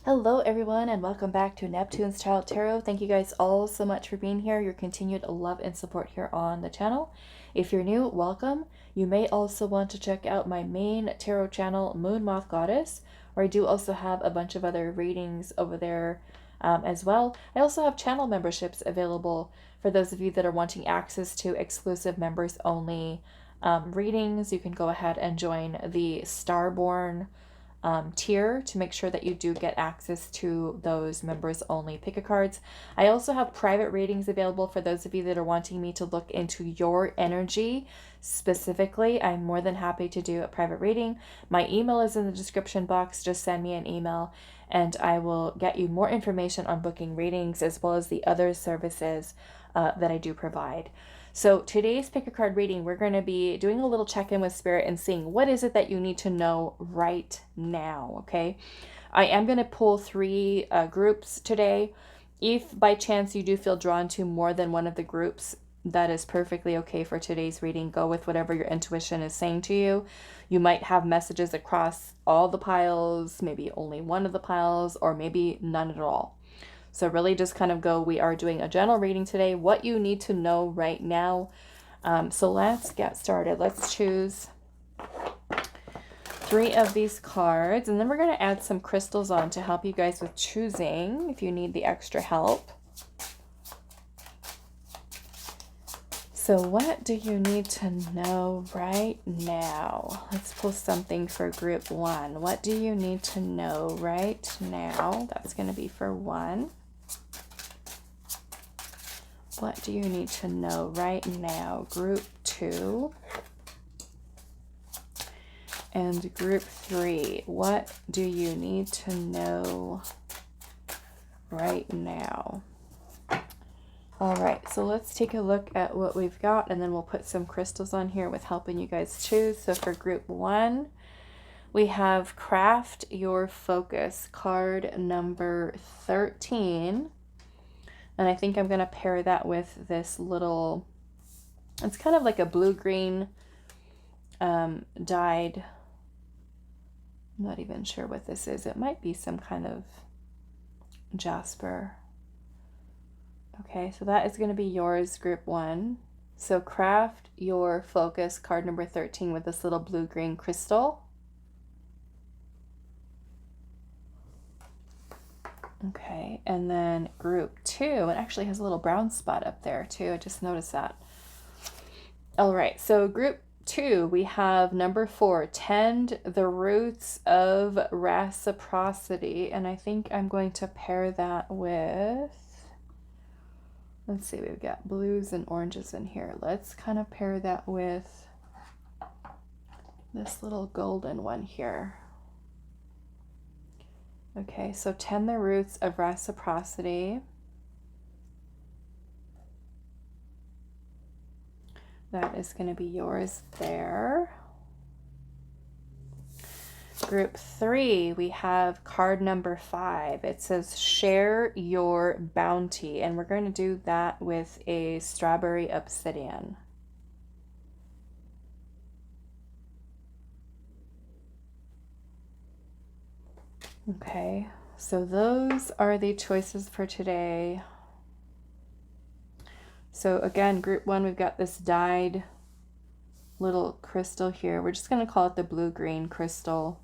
Hello everyone and welcome back to Neptune's Child Tarot. Thank you guys all so much for being here, your continued love and support here on the channel. If you're new, welcome. You may also want to check out my main tarot channel, Moon Moth Goddess, where I do also have a bunch of other readings over there as well. I also have channel memberships available for those of you that are wanting access to exclusive members only readings. You can go ahead and join the Starborn tier to make sure that you do get access to those members only pick-a cards. I also have private readings available for those of you that are wanting me to look into your energy specifically. I'm more than happy to do a private reading. My email is in the description box. Just send me an email and I will get you more information on booking readings as well as the other services that I do provide. So today's pick a card reading, we're going to be doing a little check-in with Spirit and seeing what is it that you need to know right now, okay? I am going to pull three groups today. If by chance you do feel drawn to more than one of the groups, that is perfectly okay for today's reading. Go with whatever your intuition is saying to you. You might have messages across all the piles, maybe only one of the piles, or maybe none at all. So really just kind of go, we are doing a general reading today, what you need to know right now. So let's get started. Let's choose three of these cards, and then we're going to add some crystals on to help you guys with choosing if you need the extra help. So what do you need to know right now? Let's pull something for group one. What do you need to know right now? That's going to be for one. What do you need to know right now? Group two. And group three. What do you need to know right now? All right, so let's take a look at what we've got, and then we'll put some crystals on here with helping you guys choose. So for group one, we have Craft Your Focus, card number 13. And I think I'm going to pair that with this little, it's kind of like a blue-green dyed, I'm not even sure what this is. It might be some kind of jasper. Okay, so that is going to be yours, group one. So Craft Your Focus, card number 13 with this little blue-green crystal. Okay, and then group two, it actually has a little brown spot up there too. I just noticed that. All right, so group two, we have number 4, Tend the Roots of Reciprocity. And I think I'm going to pair that with, let's see, we've got blues and oranges in here. Let's kind of pair that with this little golden one here. Okay, so Tend the Roots of Reciprocity. That is going to be yours there. Group 3, we have card number 5. It says Share Your Bounty, and we're going to do that with a strawberry obsidian. Okay, so those are the choices for today. So again, group 1, we've got this dyed little crystal here. We're just going to call it the blue-green crystal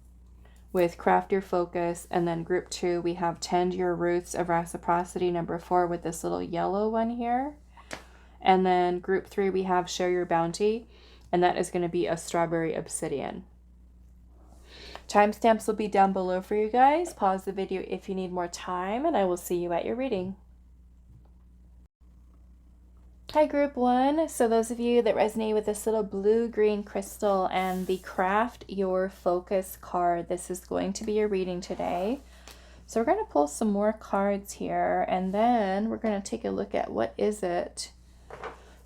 with Craft Your Focus. And then group 2, we have Tend Your Roots of Reciprocity, number 4, with this little yellow one here. And then group 3, we have Share Your Bounty, and that is going to be a strawberry obsidian. Timestamps will be down below for you guys. Pause the video if you need more time, and I will see you at your reading. Hi group 1. So those of you that resonate with this little blue-green crystal and the Craft Your Focus card, this is going to be your reading today. So we're going to pull some more cards here, and then we're going to take a look at what is it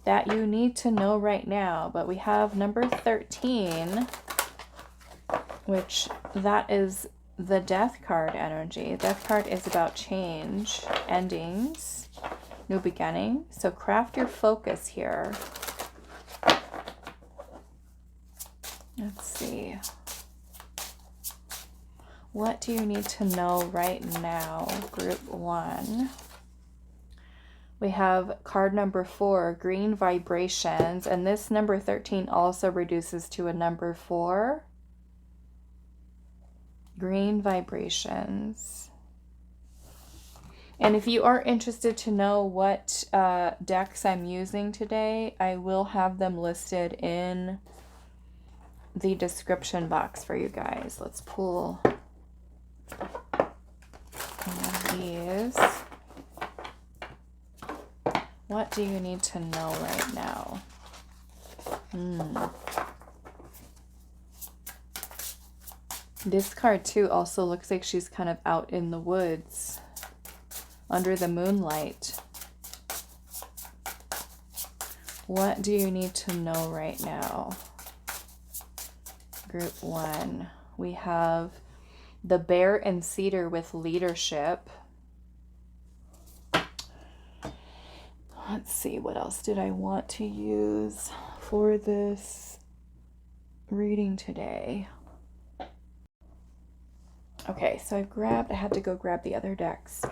that you need to know right now. But we have number 13, which that is the Death card energy. Death card is about change, endings, new beginning. So Craft Your Focus here. Let's see. What do you need to know right now, group 1? We have card number 4, green vibrations, and this number 13 also reduces to a number 4. Green vibrations. And if you are interested to know what decks I'm using today, I will have them listed in the description box for you guys. Let's pull one of these. What do you need to know right now? This card too also looks like she's kind of out in the woods under the moonlight. What do you need to know right now? Group 1. We have the bear and cedar with leadership. Let's see, what else did I want to use for this reading today? Okay, so I had to go grab the other decks.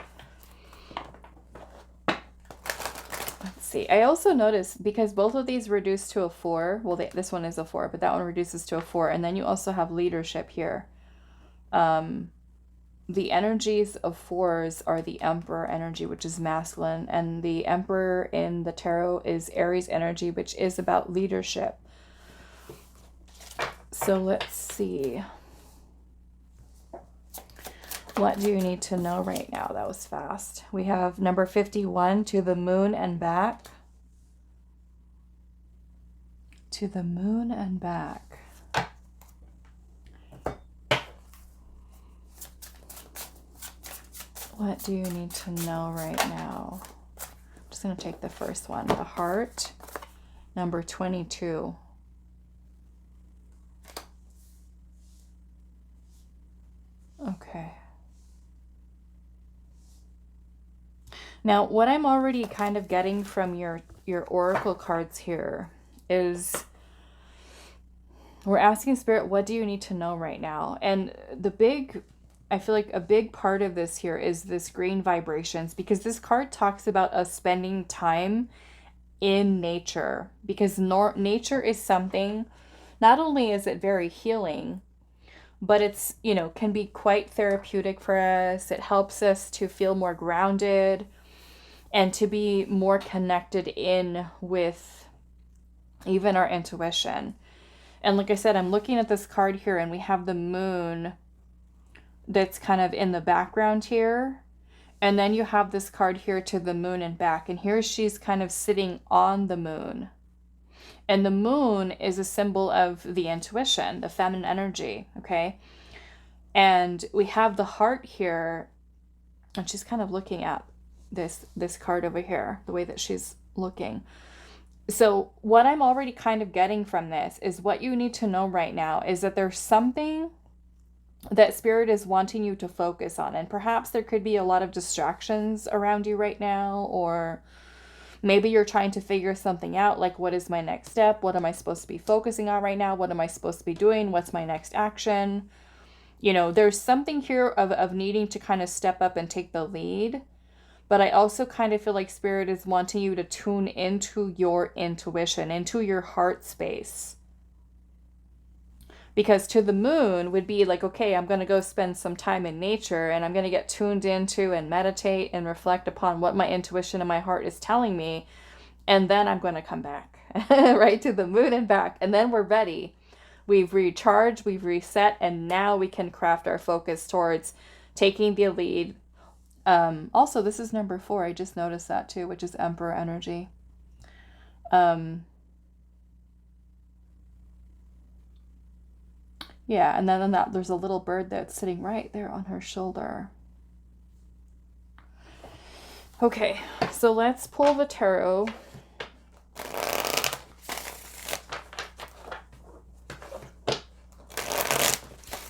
Let's see. I also noticed, because both of these reduce to a 4, well, this one is a 4, but that one reduces to a 4, and then you also have leadership here. The energies of 4s are the Emperor energy, which is masculine, and the Emperor in the tarot is Aries energy, which is about leadership. So let's see. What do you need to know right now? That was fast. We have number 51, to the moon and back. To the moon and back. What do you need to know right now? I'm just going to take the first one. The heart, number 22. Okay. Now, what I'm already kind of getting from your oracle cards here is we're asking Spirit, what do you need to know right now? And I feel like a big part of this here is this green vibrations, because this card talks about us spending time in nature, because nature is something, not only is it very healing, but it's, can be quite therapeutic for us. It helps us to feel more grounded and to be more connected in with even our intuition. And like I said, I'm looking at this card here, and we have the moon that's kind of in the background here. And then you have this card here, to the moon and back. And here she's kind of sitting on the moon. And the moon is a symbol of the intuition, the feminine energy, okay? And we have the heart here, and she's kind of looking at this card over here, the way that she's looking. So what I'm already kind of getting from this is what you need to know right now is that there's something that Spirit is wanting you to focus on. And perhaps there could be a lot of distractions around you right now, or maybe you're trying to figure something out, like, what is my next step? What am I supposed to be focusing on right now? What am I supposed to be doing? What's my next action? There's something here of needing to kind of step up and take the lead. But I also kind of feel like Spirit is wanting you to tune into your intuition, into your heart space. Because to the moon would be like, okay, I'm going to go spend some time in nature, and I'm going to get tuned into and meditate and reflect upon what my intuition and my heart is telling me. And then I'm going to come back, right, to the moon and back. And then we're ready. We've recharged, we've reset, and now we can craft our focus towards taking the lead. Also, this is number 4. I just noticed that too, which is Emperor energy. Yeah, and then on that, there's a little bird that's sitting right there on her shoulder. Okay, so let's pull the tarot.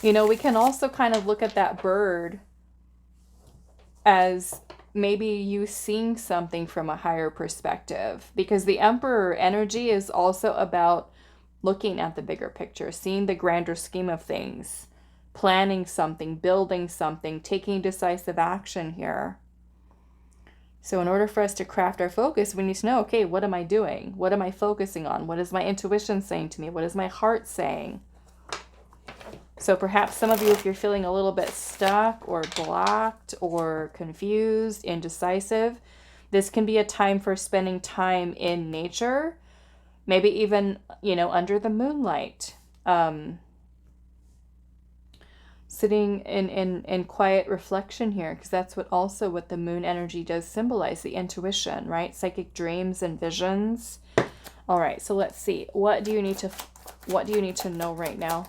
We can also kind of look at that bird as maybe you seeing something from a higher perspective, because the Emperor energy is also about looking at the bigger picture, seeing the grander scheme of things, planning something, building something, taking decisive action here. So in order for us to craft our focus, we need to know, okay, what am I doing? What am I focusing on? What is my intuition saying to me? What is my heart saying? So perhaps some of you, if you're feeling a little bit stuck or blocked or confused, indecisive, this can be a time for spending time in nature, maybe even, under the moonlight, sitting in quiet reflection here, because that's what the moon energy does symbolize, the intuition, right? Psychic dreams and visions. All right, so let's see. What do you need to know right now?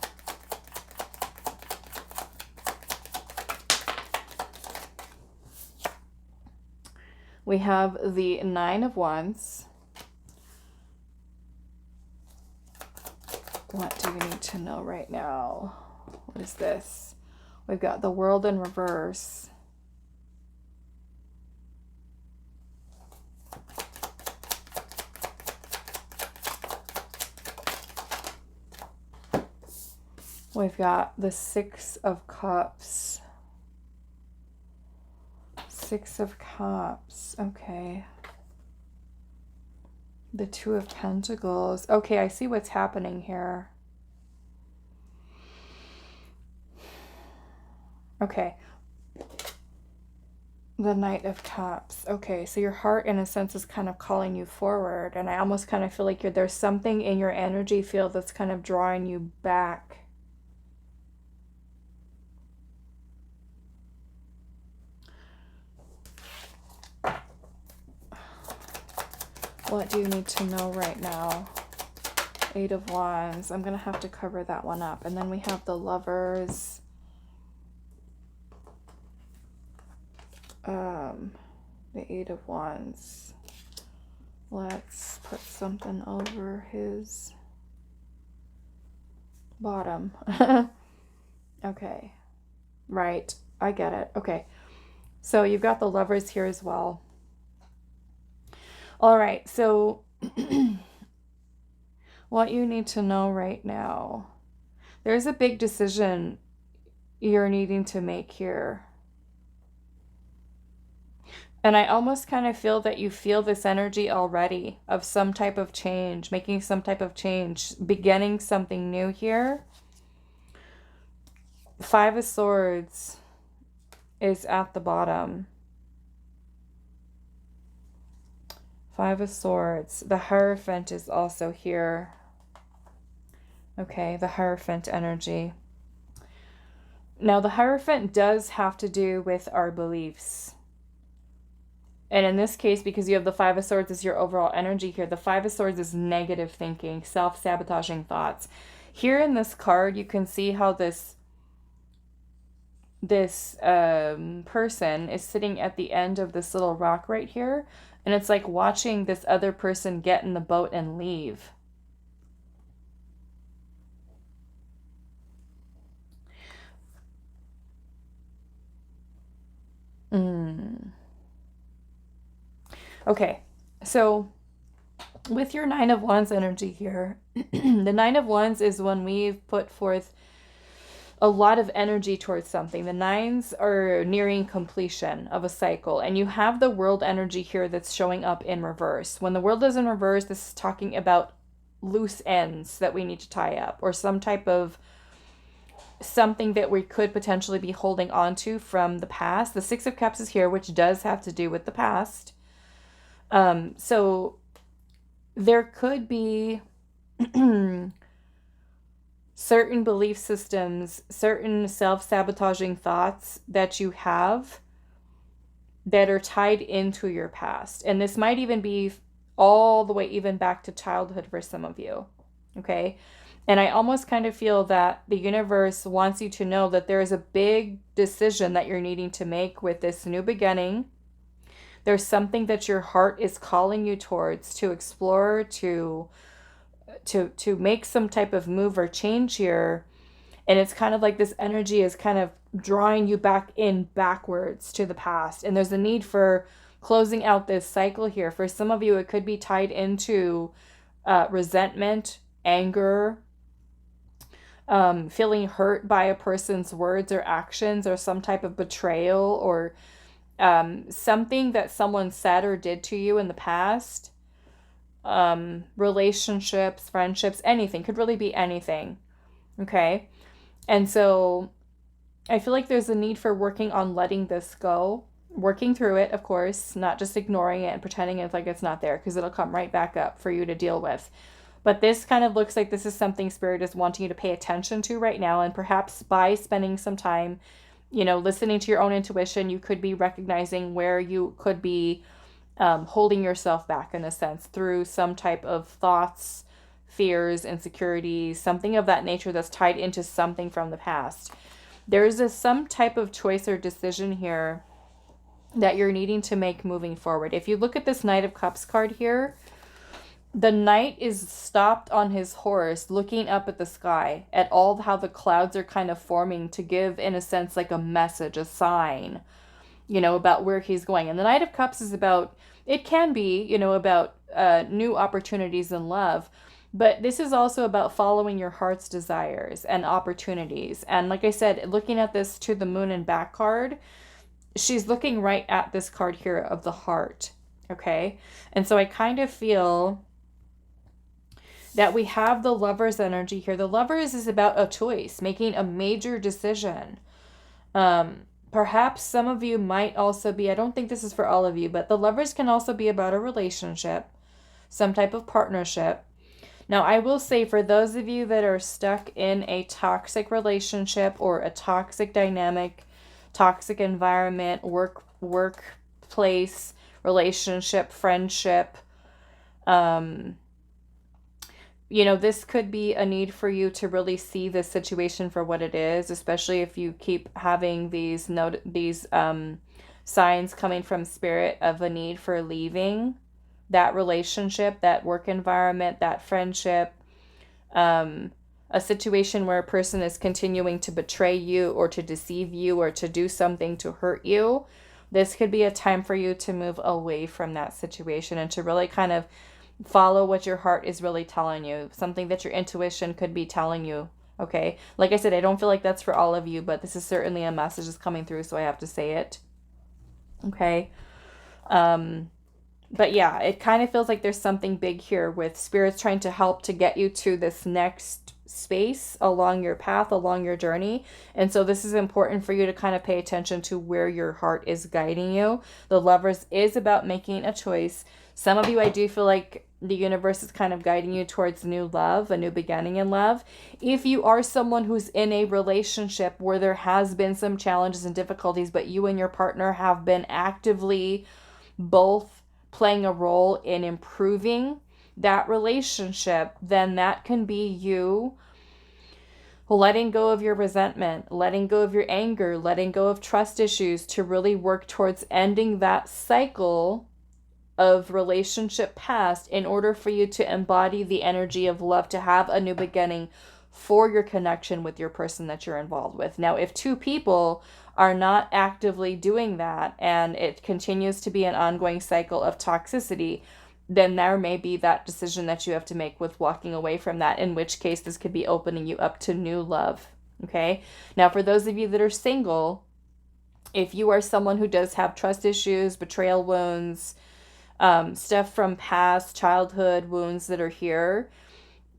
We have the Nine of Wands. What do we need to know right now? What is this? We've got the World in reverse. We've got the Six of Cups. Six of Cups. Okay. The Two of Pentacles. Okay, I see what's happening here. Okay. The Knight of Cups. Okay, so your heart, in a sense, is kind of calling you forward. And I almost kind of feel like there's something in your energy field that's kind of drawing you back. What do you need to know right now? Eight of Wands. I'm going to have to cover that one up. And then we have the Lovers. The Eight of Wands. Let's put something over his bottom. Okay. Right. I get it. Okay. So you've got the Lovers here as well. All right. So what you need to know right now. There's a big decision you're needing to make here. And I almost kind of feel that you feel this energy already of some type of change, making some type of change, beginning something new here. Five of Swords is at the bottom. Five of Swords. The Hierophant is also here. Okay, the Hierophant energy. Now, the Hierophant does have to do with our beliefs. And in this case, because you have the Five of Swords as your overall energy here, the Five of Swords is negative thinking, self-sabotaging thoughts. Here in this card, you can see how this person is sitting at the end of this little rock right here. And it's like watching this other person get in the boat and leave. Okay, so with your Nine of Wands energy here, the Nine of Wands is when we've put forth a lot of energy towards something. The nines are nearing completion of a cycle, and you have the World energy here that's showing up in reverse. When the World is in reverse, this is talking about loose ends that we need to tie up, or some type of something that we could potentially be holding on to from the past. The Six of Cups is here, which does have to do with the past. So there could be certain belief systems, certain self-sabotaging thoughts that you have that are tied into your past. And this might even be all the way even back to childhood for some of you. Okay. And I almost kind of feel that the universe wants you to know that there is a big decision that you're needing to make with this new beginning. There's something that your heart is calling you towards to explore, to make some type of move or change here. And it's kind of like this energy is kind of drawing you backwards to the past. And there's a need for closing out this cycle here. For some of you, it could be tied into resentment, anger, feeling hurt by a person's words or actions, or some type of betrayal, or something that someone said or did to you in the past. Relationships, friendships, anything. Could really be anything. Okay? And so I feel like there's a need for working on letting this go. Working through it, of course, not just ignoring it and pretending it's like it's not there, because it'll come right back up for you to deal with. But this kind of looks like this is something Spirit is wanting you to pay attention to right now. And perhaps by spending some time, listening to your own intuition, you could be recognizing where you could be holding yourself back, in a sense, through some type of thoughts, fears, insecurities, something of that nature that's tied into something from the past. There's some type of choice or decision here that you're needing to make moving forward. If you look at this Knight of Cups card here, the knight is stopped on his horse, looking up at the sky, at all how the clouds are kind of forming to give, in a sense, like a message, a sign, about where he's going. And the Knight of Cups is about, it can be, about new opportunities in love. But this is also about following your heart's desires and opportunities. And like I said, looking at this to the moon and back card, she's looking right at this card here of the heart. Okay? And so I kind of feel that we have the Lover's energy here. The Lovers is about a choice, making a major decision. Perhaps some of you might also be, I don't think this is for all of you, but the Lovers can also be about a relationship, some type of partnership. Now, I will say, for those of you that are stuck in a toxic relationship or a toxic dynamic, toxic environment, workplace, relationship, friendship, this could be a need for you to really see this situation for what it is, especially if you keep having these signs coming from Spirit of a need for leaving that relationship, that work environment, that friendship, a situation where a person is continuing to betray you or to deceive you or to do something to hurt you. This could be a time for you to move away from that situation and to really kind of follow what your heart is really telling you, something that your intuition could be telling you. Okay, like I said, I don't feel like that's for all of you, but this is certainly a message that's coming through, so I have to say it. Okay. But yeah, it kind of feels like there's something big here with Spirits trying to help to get you to this next space along your path, along your journey. And so this is important for you to kind of pay attention to where your heart is guiding you. The Lovers is about making a choice. Some of you, I do feel like the universe is kind of guiding you towards new love, a new beginning in love. If you are someone who's in a relationship where there has been some challenges and difficulties, but you and your partner have been actively both playing a role in improving that relationship, then that can be you letting go of your resentment, letting go of your anger, letting go of trust issues to really work towards ending that cycle of relationship past in order for you to embody the energy of love, to have a new beginning for your connection with your person that you're involved with. Now, if two people are not actively doing that and it continues to be an ongoing cycle of toxicity, then there may be that decision that you have to make with walking away from that, in which case this could be opening you up to new love. Okay? Now, for those of you that are single, if you are someone who does have trust issues, betrayal wounds, stuff from past childhood wounds that are here,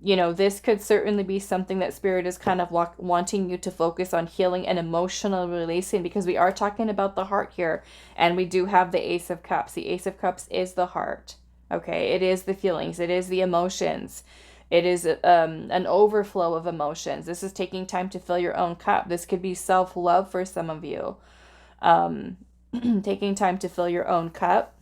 this could certainly be something that Spirit is kind of wanting you to focus on healing and emotional releasing, because we are talking about the heart here, and we do have the Ace of Cups. The Ace of Cups is the heart. Okay, it is the feelings, it is the emotions, it is an overflow of emotions. This is taking time to fill your own cup. This could be self-love for some of you, taking time to fill your own cup.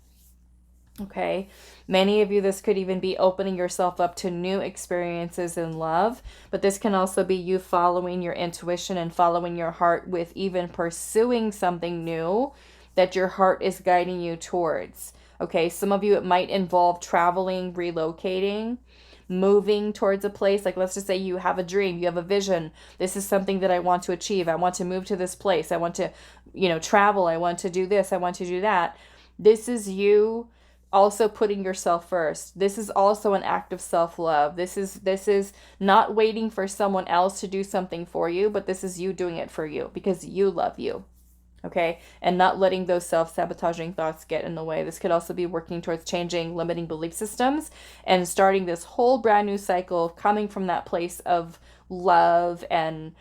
Okay, many of you, this could even be opening yourself up to new experiences in love, but this can also be you following your intuition and following your heart with even pursuing something new that your heart is guiding you towards. Okay, some of you, it might involve traveling, relocating, moving towards a place. Like, let's just say you have a dream, you have a vision. This is something that I want to achieve. I want to move to this place. I want to, travel. I want to do this. I want to do that. This is you also putting yourself first. This is also an act of self-love. This is not waiting for someone else to do something for you, but this is you doing it for you because you love you. Okay? And not letting those self-sabotaging thoughts get in the way. This could also be working towards changing limiting belief systems and starting this whole brand new cycle coming from that place of love and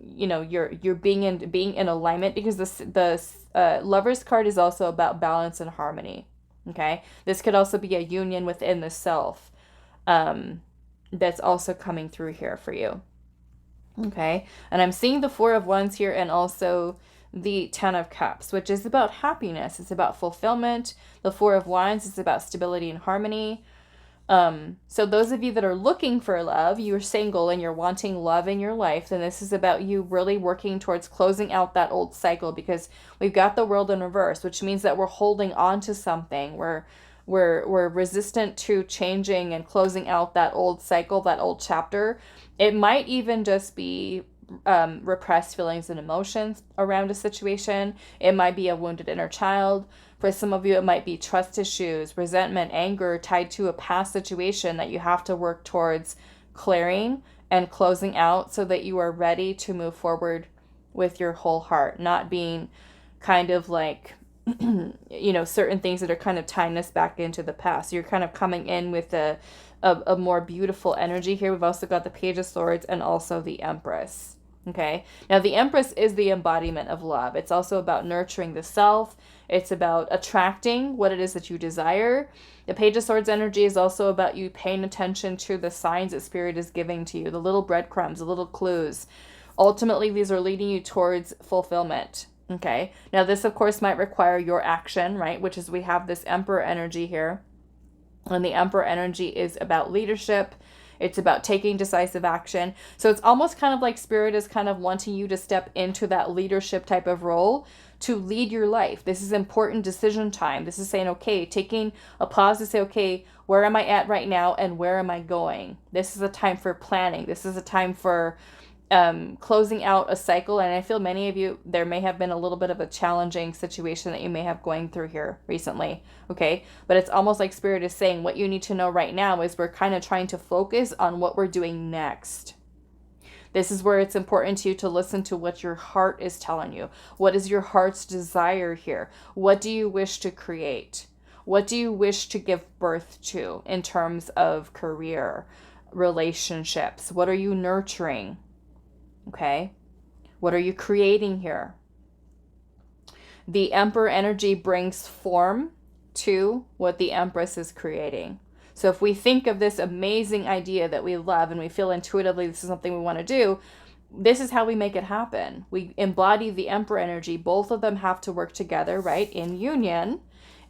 you're being in alignment, because the Lover's card is also about balance and harmony. Okay, this could also be a union within the self, that's also coming through here for you. Okay, and I'm seeing the Four of Wands here and also the Ten of Cups, which is about happiness. It's about fulfillment. The Four of Wands is about stability and harmony. So those of you that are looking for love, you're single and you're wanting love in your life, then this is about you really working towards closing out that old cycle, because we've got the World in reverse, which means that we're holding on to something. We're resistant to changing and closing out that old cycle, that old chapter. It might even just be repressed feelings and emotions around a situation. It might be a wounded inner child. For some of you, it might be trust issues, resentment, anger tied to a past situation that you have to work towards clearing and closing out so that you are ready to move forward with your whole heart, not being kind of like, certain things that are kind of tying us back into the past. You're kind of coming in with a more beautiful energy here. We've also got the Page of Swords and also the Empress. Okay, now the Empress is the embodiment of love. It's also about nurturing the self. It's about attracting what it is that you desire. The Page of Swords energy is also about you paying attention to the signs that Spirit is giving to you, the little breadcrumbs, the little clues. Ultimately, these are leading you towards fulfillment. Okay, now this, of course, might require your action, right? Which is, we have this Emperor energy here. And the Emperor energy is about leadership. It's about taking decisive action. So it's almost kind of like Spirit is kind of wanting you to step into that leadership type of role to lead your life. This is important decision time. This is saying, okay, taking a pause to say, okay, where am I at right now and where am I going? This is a time for planning. This is a time for closing out a cycle. And I feel many of you, there may have been a little bit of a challenging situation that you may have going through here recently. Okay. But it's almost like Spirit is saying what you need to know right now is we're kind of trying to focus on what we're doing next. This is where it's important to you to listen to what your heart is telling you. What is your heart's desire here? What do you wish to create? What do you wish to give birth to in terms of career, relationships? What are you nurturing? Okay, what are you creating here? The Emperor energy brings form to what the Empress is creating. So if we think of this amazing idea that we love and we feel intuitively this is something we want to do, this is how we make it happen. We embody the Emperor energy. Both of them have to work together, right, in union,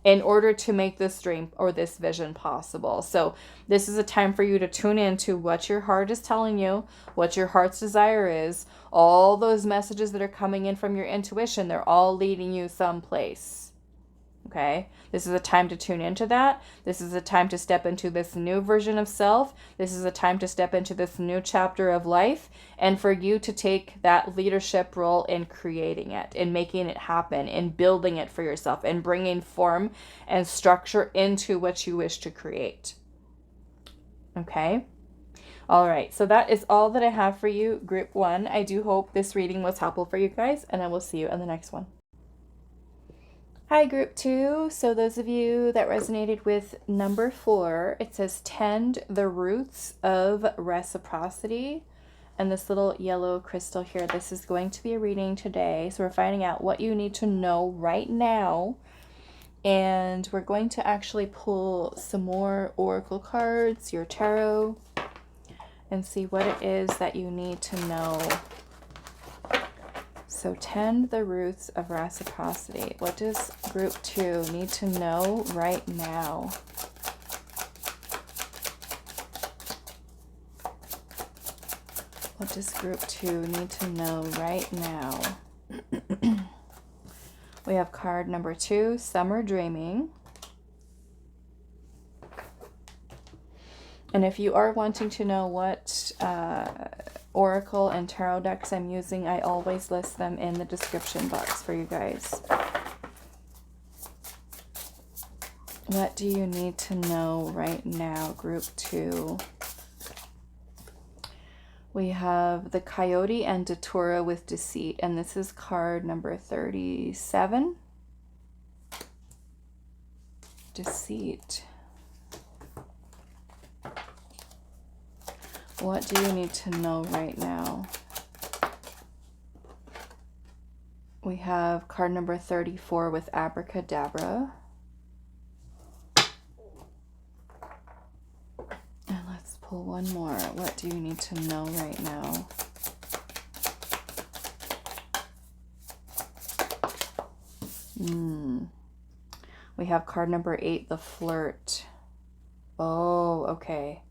in order to make this dream or this vision possible. So this is a time for you to tune into what your heart is telling you, what your heart's desire is. All those messages that are coming in from your intuition, they're all leading you someplace. Okay, this is a time to tune into that. This is a time to step into this new version of self. This is a time to step into this new chapter of life, and for you to take that leadership role in creating it, in making it happen, in building it for yourself, and bringing form and structure into what you wish to create. Okay. All right. So that is all that I have for you, Group 1. I do hope this reading was helpful for you guys, and I will see you in the next one. Hi, Group 2. So those of you that resonated with number 4, it says tend the roots of reciprocity. And this little yellow crystal here, this is going to be a reading today. So we're finding out what you need to know right now. And we're going to actually pull some more oracle cards, your tarot, and see what it is that you need to know. So tend the roots of reciprocity. What does Group 2 need to know right now? What does Group 2 need to know right now? We have card number 2, Summer Dreaming. And if you are wanting to know what oracle and tarot decks I'm using, I always list them in the description box for you guys. What do you need to know right now, group 2? We have the Coyote and Datura with Deceit, and this is card number 37. Deceit. What do you need to know right now? We have card number 34 with Abracadabra. And let's pull one more. What do you need to know right now? We have card number 8, the Flirt. Oh, okay.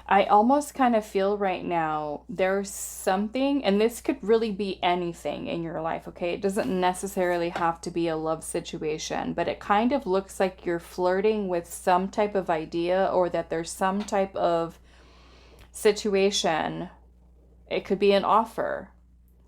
I almost kind of feel right now there's something, and this could really be anything in your life, okay? It doesn't necessarily have to be a love situation, but it kind of looks like you're flirting with some type of idea, or that there's some type of situation. It could be an offer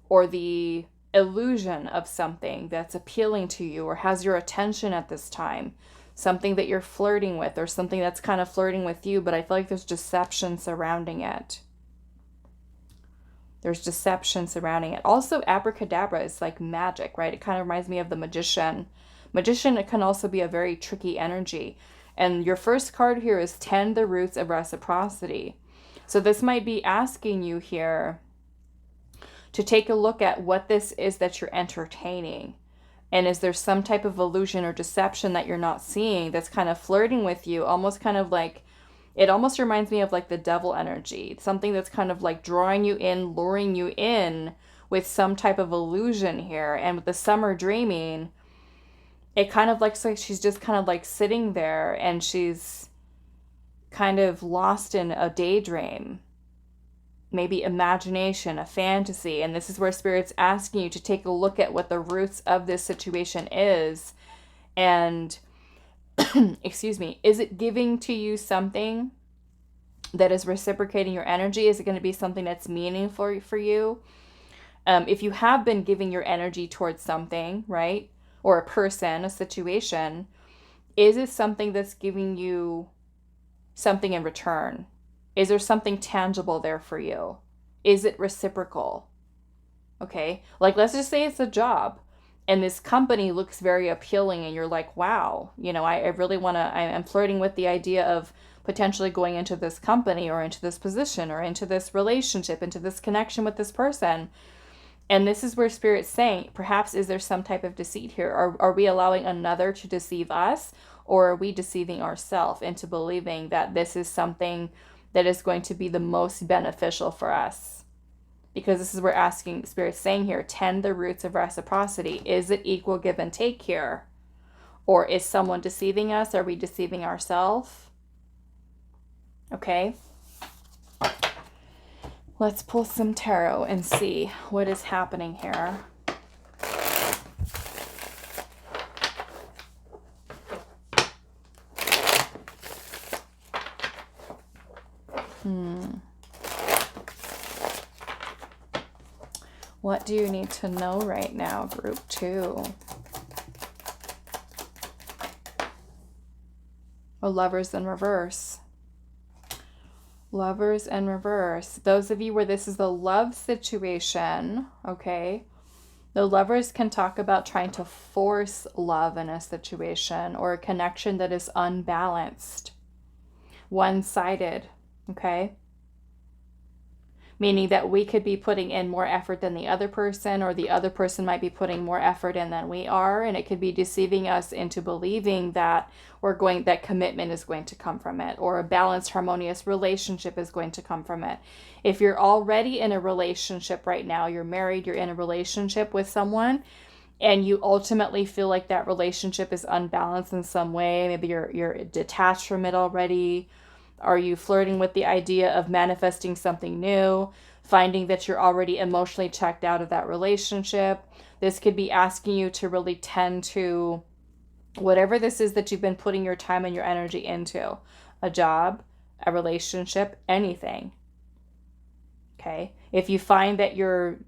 or the illusion of something that's appealing to you or has your attention at this time. Something that you're flirting with, or something that's kind of flirting with you, but I feel like there's deception surrounding it. There's deception surrounding it. Also, abracadabra is like magic, right? It kind of reminds me of the magician. Magician, it can also be a very tricky energy. And your first card here is Tend the Roots of Reciprocity. So this might be asking you here to take a look at what this is that you're entertaining. And is there some type of illusion or deception that you're not seeing that's kind of flirting with you? Almost kind of like, it almost reminds me of like the devil energy. Something that's kind of like drawing you in, luring you in with some type of illusion here. And with the summer dreaming, it kind of looks like she's just kind of like sitting there and she's kind of lost in a daydream. Maybe imagination, a fantasy. And this is where Spirit's asking you to take a look at what the roots of this situation is. And, excuse me, is it giving to you something that is reciprocating your energy? Is it going to be something that's meaningful for you? If you have been giving your energy towards something, right? Or a person, a situation, is it something that's giving you something in return? Is there something tangible there for you? Is it reciprocal? Okay, like let's just say it's a job and this company looks very appealing and you're like, wow, you know, I really want to, I'm flirting with the idea of potentially going into this company or into this position or into this relationship, into this connection with this person. And this is where Spirit's saying, perhaps is there some type of deceit here? Are we allowing another to deceive us, or are we deceiving ourselves into believing that this is something that is going to be the most beneficial for us? Because this is where asking Spirit's saying here, tend the roots of reciprocity. Is it equal give and take here? Or is someone deceiving us? Are we deceiving ourselves? Okay. Let's pull some tarot and see what is happening here. What do you need to know right now, group 2? Oh, Lovers in reverse. Lovers in reverse. Those of you where this is the love situation, okay? The Lovers can talk about trying to force love in a situation or a connection that is unbalanced, one-sided, okay? Meaning that we could be putting in more effort than the other person, or the other person might be putting more effort in than we are, and it could be deceiving us into believing that that commitment is going to come from it, or a balanced, harmonious relationship is going to come from it. If you're already in a relationship right now, you're married, you're in a relationship with someone, and you ultimately feel like that relationship is unbalanced in some way, maybe you're detached from it already. Are you flirting with the idea of manifesting something new, finding that you're already emotionally checked out of that relationship? This could be asking you to really tend to whatever this is that you've been putting your time and your energy into. A job, a relationship, anything. Okay. If you find that you're,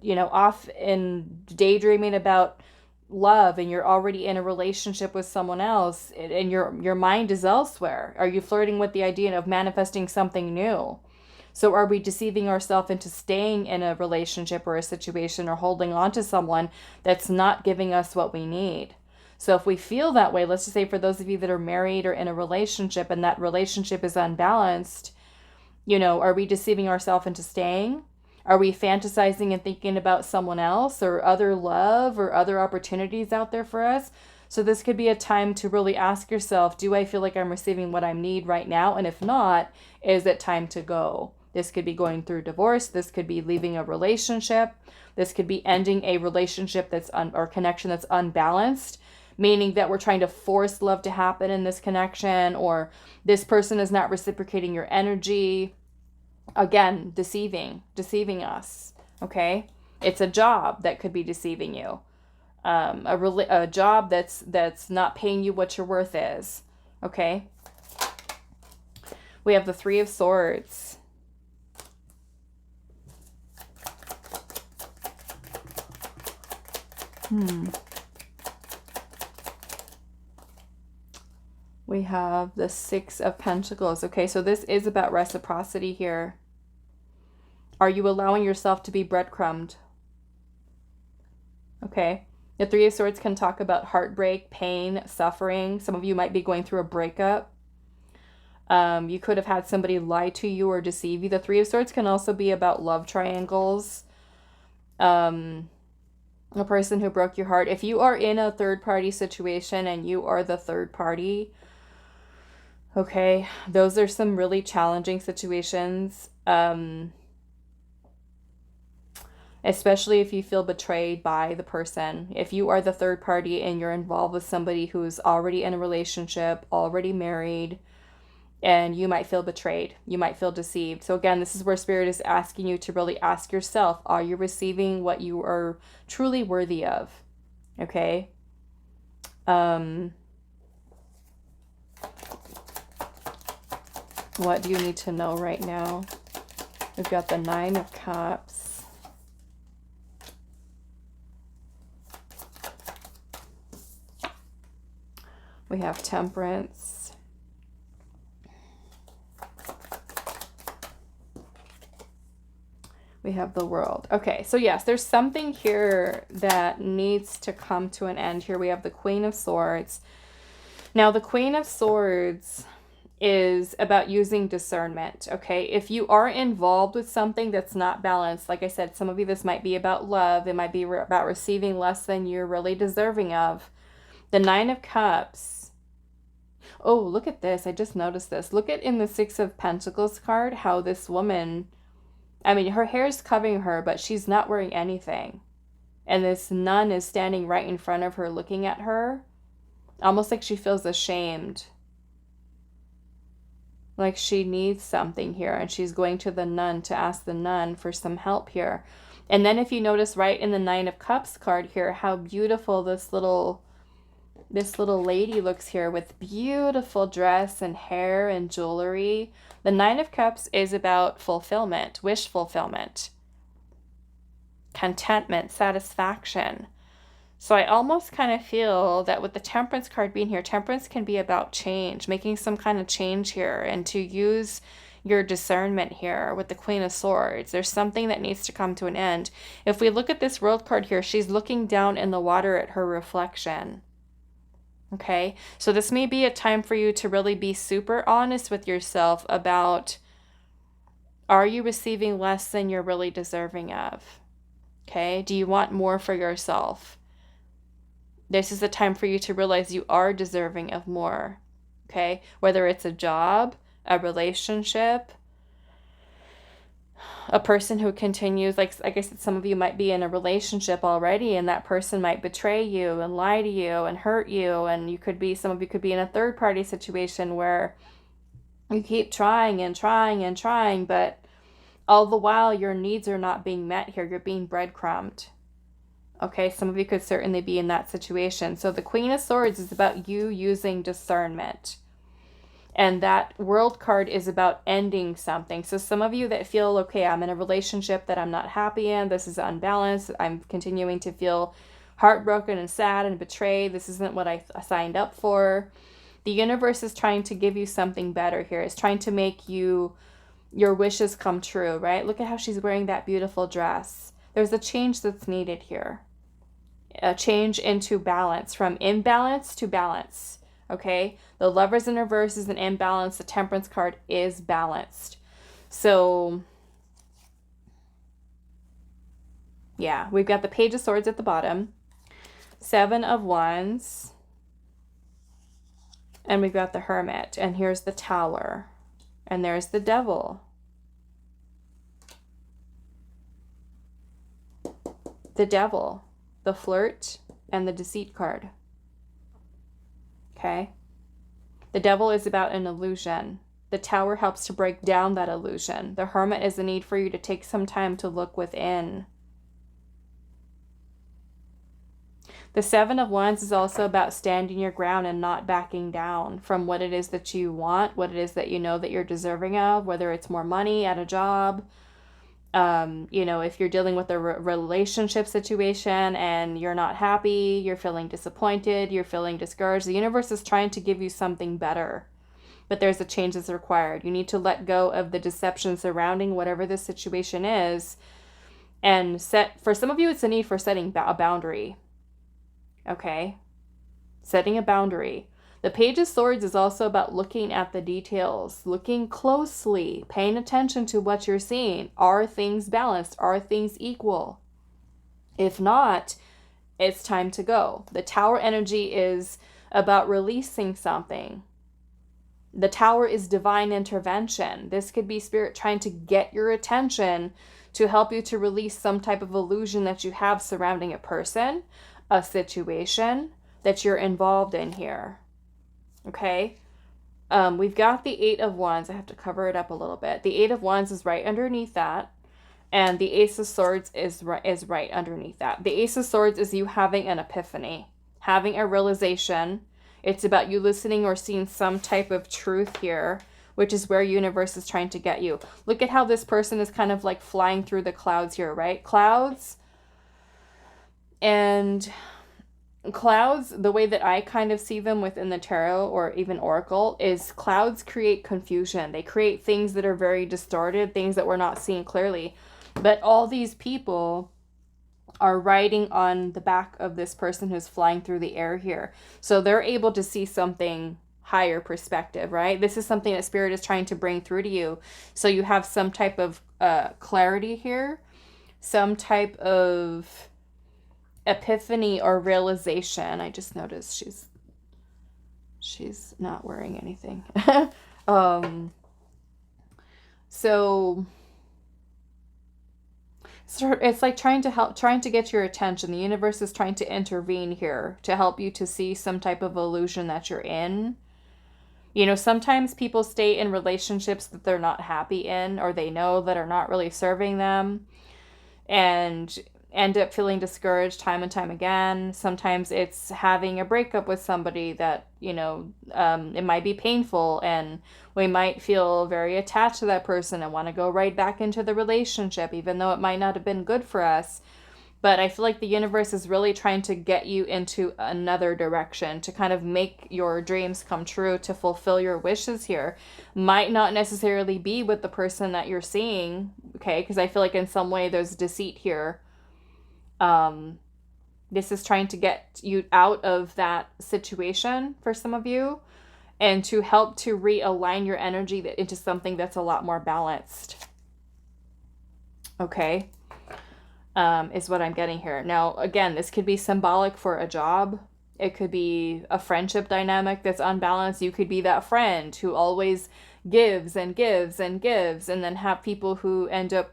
off in daydreaming about love and you're already in a relationship with someone else and your mind is elsewhere, are you flirting with the idea of manifesting something new? So are we deceiving ourselves into staying in a relationship or a situation or holding on to someone that's not giving us what we need? So if we feel that way, let's just say for those of you that are married or in a relationship and that relationship is unbalanced, are we deceiving ourselves into staying? Are we fantasizing and thinking about someone else or other love or other opportunities out there for us? So this could be a time to really ask yourself, do I feel like I'm receiving what I need right now? And if not, is it time to go? This could be going through divorce. This could be leaving a relationship. This could be ending a relationship or connection that's unbalanced, meaning that we're trying to force love to happen in this connection, or this person is not reciprocating your energy. Again, deceiving us. Okay. It's a job that could be deceiving you. A job that's not paying you what your worth is. Okay. We have the Three of Swords. We have the Six of Pentacles. Okay, so this is about reciprocity here. Are you allowing yourself to be breadcrumbed? Okay. The Three of Swords can talk about heartbreak, pain, suffering. Some of you might be going through a breakup. You could have had somebody lie to you or deceive you. The Three of Swords can also be about love triangles. A person who broke your heart. If you are in a third-party situation and you are the third party, okay, those are some really challenging situations. Especially if you feel betrayed by the person. If you are the third party and you're involved with somebody who's already in a relationship, already married, and you might feel betrayed. You might feel deceived. So again, this is where Spirit is asking you to really ask yourself, are you receiving what you are truly worthy of? Okay. What do you need to know right now? We've got the Nine of Cups. We have Temperance. We have the World. Okay, so yes, there's something here that needs to come to an end here. We have the Queen of Swords. Now, the Queen of Swords is about using discernment, okay? If you are involved with something that's not balanced, like I said, some of you, this might be about love. It might be about receiving less than you're really deserving of. The Nine of Cups. Oh, look at this. I just noticed this. Look at in the Six of Pentacles card how this woman, I mean, her hair is covering her, but she's not wearing anything. And this nun is standing right in front of her looking at her, almost like she feels ashamed. Like she needs something here, and she's going to the nun to ask the nun for some help here. And then if you notice right in the Nine of Cups card here, how beautiful this little lady looks here with beautiful dress and hair and jewelry. The Nine of Cups is about fulfillment, wish fulfillment, contentment, satisfaction. So I almost kind of feel that with the Temperance card being here, Temperance can be about change, making some kind of change here, and to use your discernment here with the Queen of Swords. There's something that needs to come to an end. If we look at this World card here, she's looking down in the water at her reflection. Okay, so this may be a time for you to really be super honest with yourself about, are you receiving less than you're really deserving of? Okay, do you want more for yourself? This is the time for you to realize you are deserving of more. Okay, whether it's a job, a relationship, a person who continues, like I said, some of you might be in a relationship already and that person might betray you and lie to you and hurt you, and some of you could be in a third party situation where you keep trying and trying and trying, but all the while your needs are not being met here. You're being breadcrumbed. Okay, some of you could certainly be in that situation. So the Queen of Swords is about you using discernment. And that World card is about ending something. So some of you that feel, okay, I'm in a relationship that I'm not happy in. This is unbalanced. I'm continuing to feel heartbroken and sad and betrayed. This isn't what I signed up for. The universe is trying to give you something better here. It's trying to make your wishes come true, right? Look at how she's wearing that beautiful dress. There's a change that's needed here. A change into balance, from imbalance to balance. Okay, the Lovers in reverse is an imbalance. The Temperance card is balanced. So yeah, we've got the Page of Swords at the bottom, Seven of Wands, and we've got the Hermit, and here's the Tower, and there's the Devil. The Devil, the Flirt, and the Deceit card. Okay. The Devil is about an illusion. The Tower helps to break down that illusion. The Hermit is the need for you to take some time to look within. The Seven of Wands is also about standing your ground and not backing down from what it is that you want, what it is that you know that you're deserving of, whether it's more money at a job, if you're dealing with a relationship situation and you're not happy, you're feeling disappointed, you're feeling discouraged, the universe is trying to give you something better, but there's a change that's required. You need to let go of the deception surrounding whatever the situation is, and for some of you, it's a need for setting a boundary. Okay? Setting a boundary. The Page of Swords is also about looking at the details, looking closely, paying attention to what you're seeing. Are things balanced? Are things equal? If not, it's time to go. The Tower energy is about releasing something. The Tower is divine intervention. This could be Spirit trying to get your attention to help you to release some type of illusion that you have surrounding a person, a situation that you're involved in here. Okay, we've got the Eight of Wands. I have to cover it up a little bit. The Eight of Wands is right underneath that, and the Ace of Swords is right underneath that. The Ace of Swords is you having an epiphany, having a realization. It's about you listening or seeing some type of truth here, which is where universe is trying to get you. Look at how this person is kind of like flying through the clouds here, right? Clouds. And clouds, the way that I kind of see them within the tarot or even oracle, is clouds create confusion. They create things that are very distorted, things that we're not seeing clearly. But all these people are riding on the back of this person who's flying through the air here. So they're able to see something higher perspective, right? This is something that Spirit is trying to bring through to you. So you have some type of clarity here, some type of epiphany or realization. I just noticed she's not wearing anything. So it's like trying to get your attention. The universe is trying to intervene here to help you to see some type of illusion that you're in. Sometimes people stay in relationships that they're not happy in, or they know that are not really serving them, and end up feeling discouraged time and time again. Sometimes it's having a breakup with somebody that, it might be painful, and we might feel very attached to that person and want to go right back into the relationship, even though it might not have been good for us. But I feel like the universe is really trying to get you into another direction, to kind of make your dreams come true, to fulfill your wishes here. Might not necessarily be with the person that you're seeing, okay? Because I feel like in some way there's deceit here. This is trying to get you out of that situation for some of you, and to help to realign your energy into something that's a lot more balanced. Okay. Is what I'm getting here. Now, again, this could be symbolic for a job. It could be a friendship dynamic that's unbalanced. You could be that friend who always gives and gives and gives, and then have people who end up,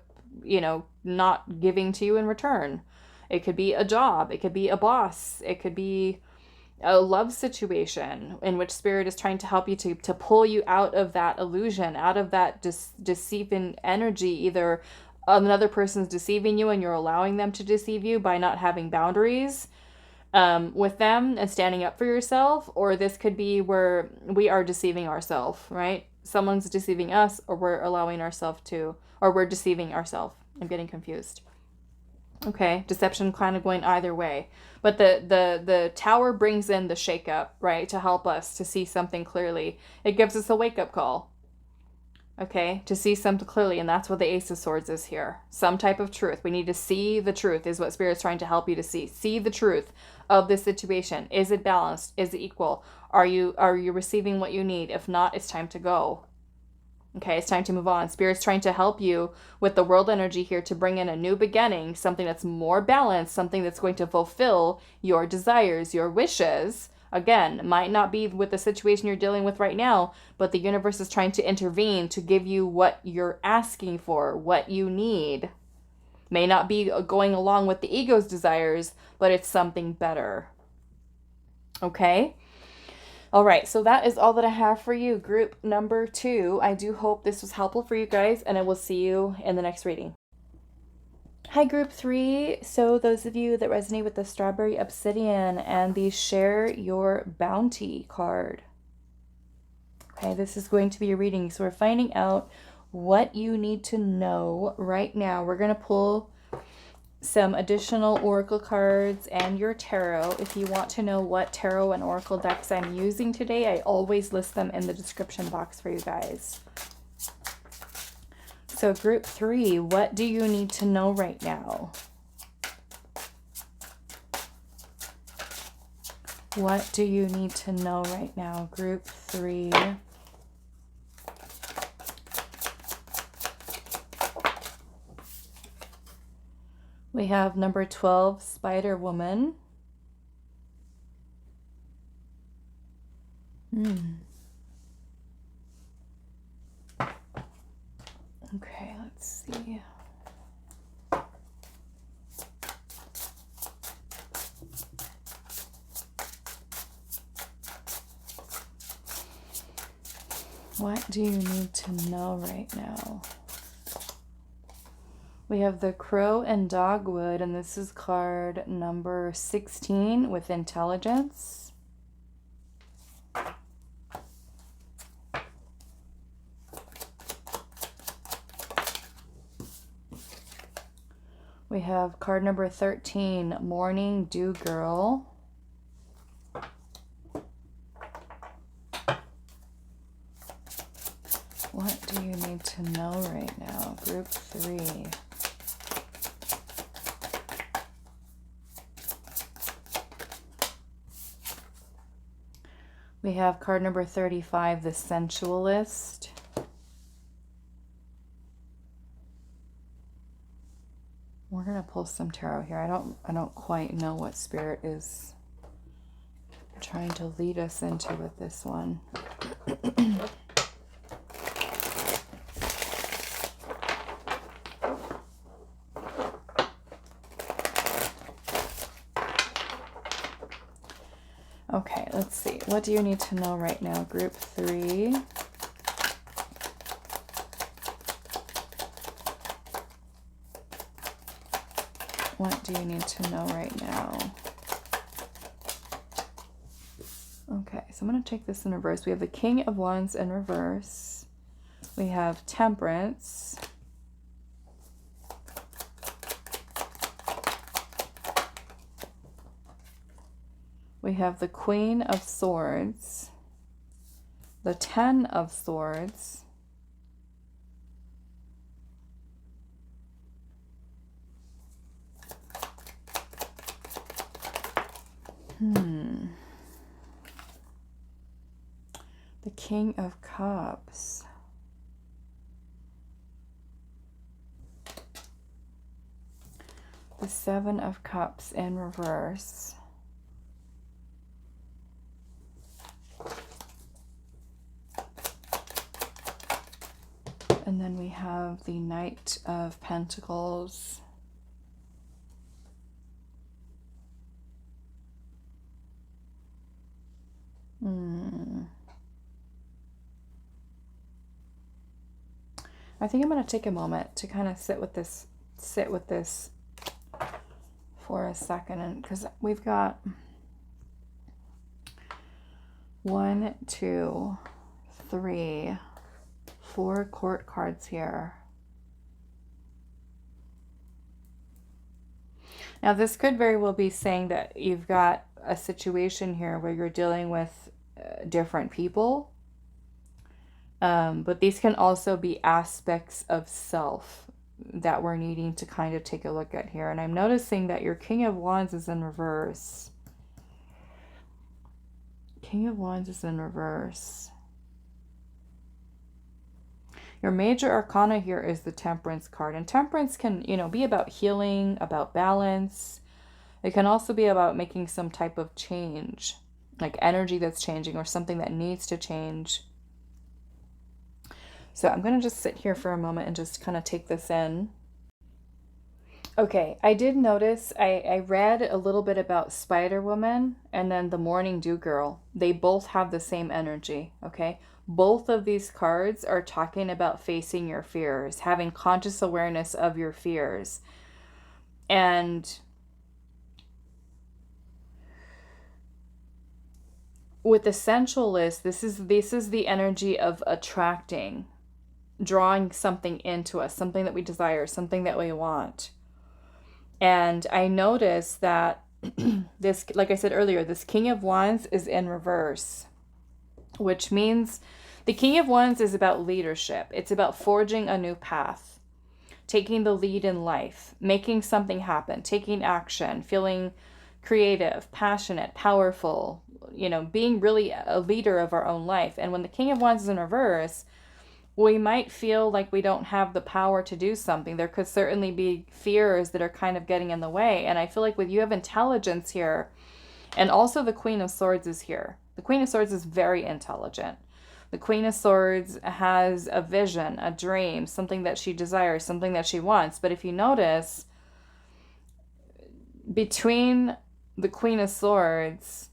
not giving to you in return. It could be a job. It could be a boss. It could be a love situation in which Spirit is trying to help you to pull you out of that illusion, out of that deceiving energy. Either another person's deceiving you and you're allowing them to deceive you by not having boundaries, with them and standing up for yourself, or this could be where we are deceiving ourselves, right? Someone's deceiving us, or we're allowing ourselves to, or we're deceiving ourselves. I'm getting confused. Okay, deception kind of going either way. But the tower brings in the shakeup, right, to help us to see something clearly. It gives us a wake-up call, okay, to see something clearly, and that's what the Ace of Swords is here. Some type of truth. We need to see the truth is what Spirit's trying to help you to see. See the truth of this situation. Is it balanced? Is it equal? Are you receiving what you need? If not, it's time to go. Okay, it's time to move on. Spirit's trying to help you with the world energy here to bring in a new beginning, something that's more balanced, something that's going to fulfill your desires, your wishes. Again, might not be with the situation you're dealing with right now, but the universe is trying to intervene to give you what you're asking for, what you need. May not be going along with the ego's desires, but it's something better. Okay? All right, so that is all that I have for you, group number 2. I do hope this was helpful for you guys, and I will see you in the next reading. Hi, group 3. So those of you that resonate with the Strawberry Obsidian and the Share Your Bounty card. Okay, this is going to be a reading. So we're finding out what you need to know right now. We're going to pull some additional oracle cards and your tarot. If you want to know what tarot and oracle decks I'm using today, I always list them in the description box for you guys. So group 3, what do you need to know right now? What do you need to know right now, group 3? We have number 12, Spider Woman. Okay, let's see. What do you need to know right now? We have the Crow and Dogwood, and this is card number 16 with Intelligence. We have card number 13, Morning Dew Girl. What do you need to know right now, group 3? We have card number 35, the Sensualist. We're gonna pull some tarot here. I don't quite know what Spirit is trying to lead us into with this one. Okay, let's see. What do you need to know right now, group 3? What do you need to know right now? Okay, so I'm going to take this in reverse. We have the King of Wands in reverse. We have Temperance. We have the Queen of Swords, the Ten of Swords, the King of Cups, the Seven of Cups in reverse, and then we have the Knight of Pentacles, I think I'm going to take a moment to kind of sit with this for a second, and because we've got 1, 2, 3, 4 court cards here. Now, this could very well be saying that you've got a situation here where you're dealing with different people. But these can also be aspects of self that we're needing to kind of take a look at here. And I'm noticing that your King of Wands is in reverse. King of Wands is in reverse. Your major arcana here is the Temperance card. And Temperance can, be about healing, about balance. It can also be about making some type of change, like energy that's changing or something that needs to change. So I'm going to just sit here for a moment and just kind of take this in. Okay, I did notice, I read a little bit about Spider Woman and then the Morning Dew Girl. They both have the same energy, okay? Both of these cards are talking about facing your fears, having conscious awareness of your fears. And with the Sensualist, this is the energy of attracting, drawing something into us, something that we desire, something that we want. And I noticed that this, like I said earlier, this King of Wands is in reverse, which means the King of Wands is about leadership. It's about forging a new path, taking the lead in life, making something happen, taking action, feeling creative, passionate, powerful, being really a leader of our own life. And when the King of Wands is in reverse, we might feel like we don't have the power to do something. There could certainly be fears that are kind of getting in the way. And I feel like with you have intelligence here, and also the Queen of Swords is here. The Queen of Swords is very intelligent. The Queen of Swords has a vision, a dream, something that she desires, something that she wants. But if you notice, between the Queen of Swords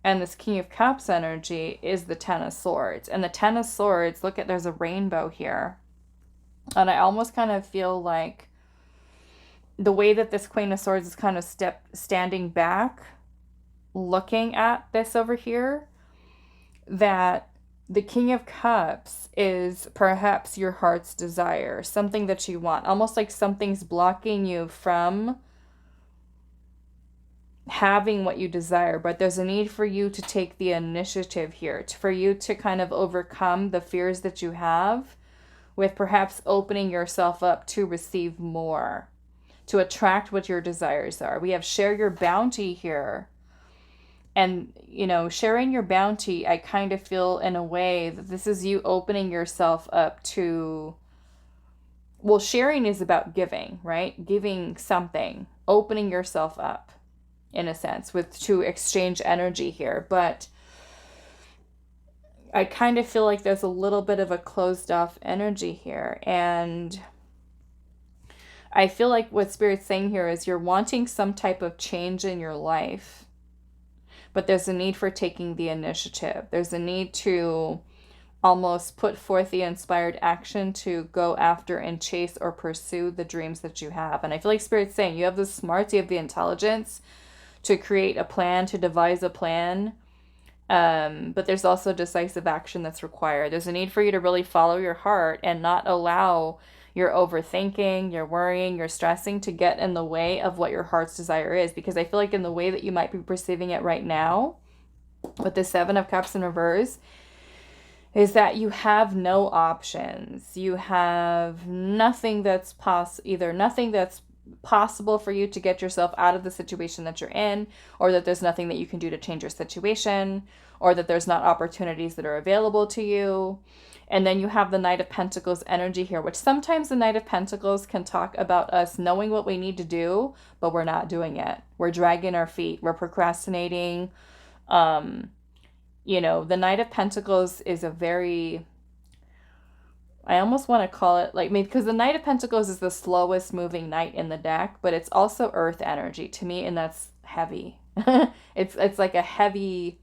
and this King of Cups energy is the Ten of Swords. And the Ten of Swords, look at, there's a rainbow here. And I almost kind of feel like the way that this Queen of Swords is kind of standing back, looking at this over here, that the King of Cups is perhaps your heart's desire, something that you want, almost like something's blocking you from having what you desire, but there's a need for you to take the initiative here, for you to kind of overcome the fears that you have with perhaps opening yourself up to receive more, to attract what your desires are. We have share your bounty here. And, sharing your bounty, I kind of feel in a way that this is you opening yourself up to, well, sharing is about giving, right? Giving something, opening yourself up, in a sense, to exchange energy here. But I kind of feel like there's a little bit of a closed off energy here. And I feel like what Spirit's saying here is you're wanting some type of change in your life, but there's a need for taking the initiative. There's a need to almost put forth the inspired action to go after and chase or pursue the dreams that you have. And I feel like Spirit's saying you have the smarts, you have the intelligence to create a plan, to devise a plan. But there's also decisive action that's required. There's a need for you to really follow your heart and not allow your overthinking, your worrying, your stressing to get in the way of what your heart's desire is. Because I feel like in the way that you might be perceiving it right now, with the Seven of Cups in reverse, is that you have no options. You have nothing that's possible for you to get yourself out of the situation that you're in, or that there's nothing that you can do to change your situation, or that there's not opportunities that are available to you. And then you have the Knight of Pentacles energy here, which sometimes the Knight of Pentacles can talk about us knowing what we need to do, but we're not doing it. We're dragging our feet. We're procrastinating. The Knight of Pentacles is a very, I almost want to call it because the Knight of Pentacles is the slowest moving knight in the deck, but it's also earth energy to me, and that's heavy. It's like a heavy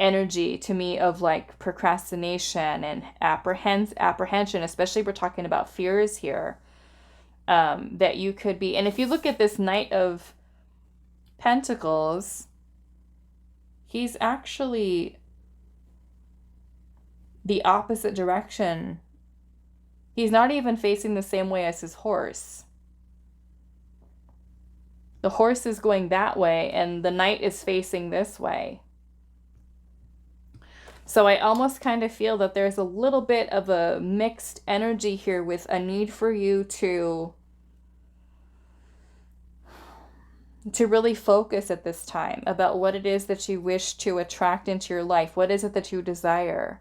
energy to me of like procrastination and apprehension, especially if we're talking about fears here, that you could be. And if you look at this Knight of Pentacles, he's actually the opposite direction. He's not even facing the same way as his horse. The horse is going that way and the knight is facing this way. So I almost kind of feel that there's a little bit of a mixed energy here with a need for you to really focus at this time about what it is that you wish to attract into your life. What is it that you desire?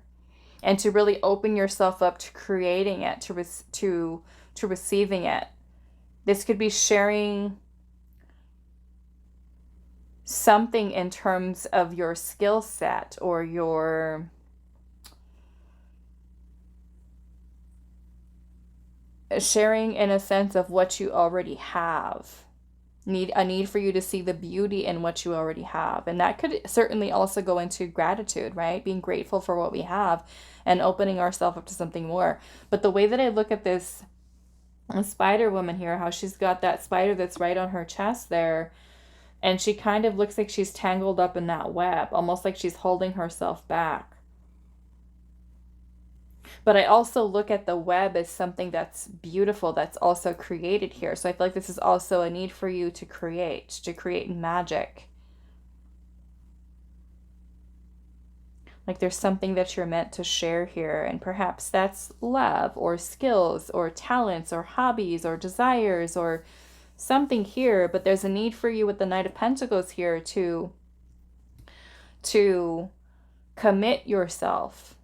And to really open yourself up to creating it, to receiving it. This could be sharing something in terms of your skill set or your sharing in a sense of what you already have. A need for you to see the beauty in what you already have. And that could certainly also go into gratitude, right? Being grateful for what we have and opening ourselves up to something more. But the way that I look at this spider woman here, how she's got that spider that's right on her chest there, and she kind of looks like she's tangled up in that web, almost like she's holding herself back. But I also look at the web as something that's beautiful, that's also created here. So I feel like this is also a need for you to create magic. Like there's something that you're meant to share here, and perhaps that's love or skills or talents or hobbies or desires or something here. But there's a need for you with the Knight of Pentacles here to commit yourself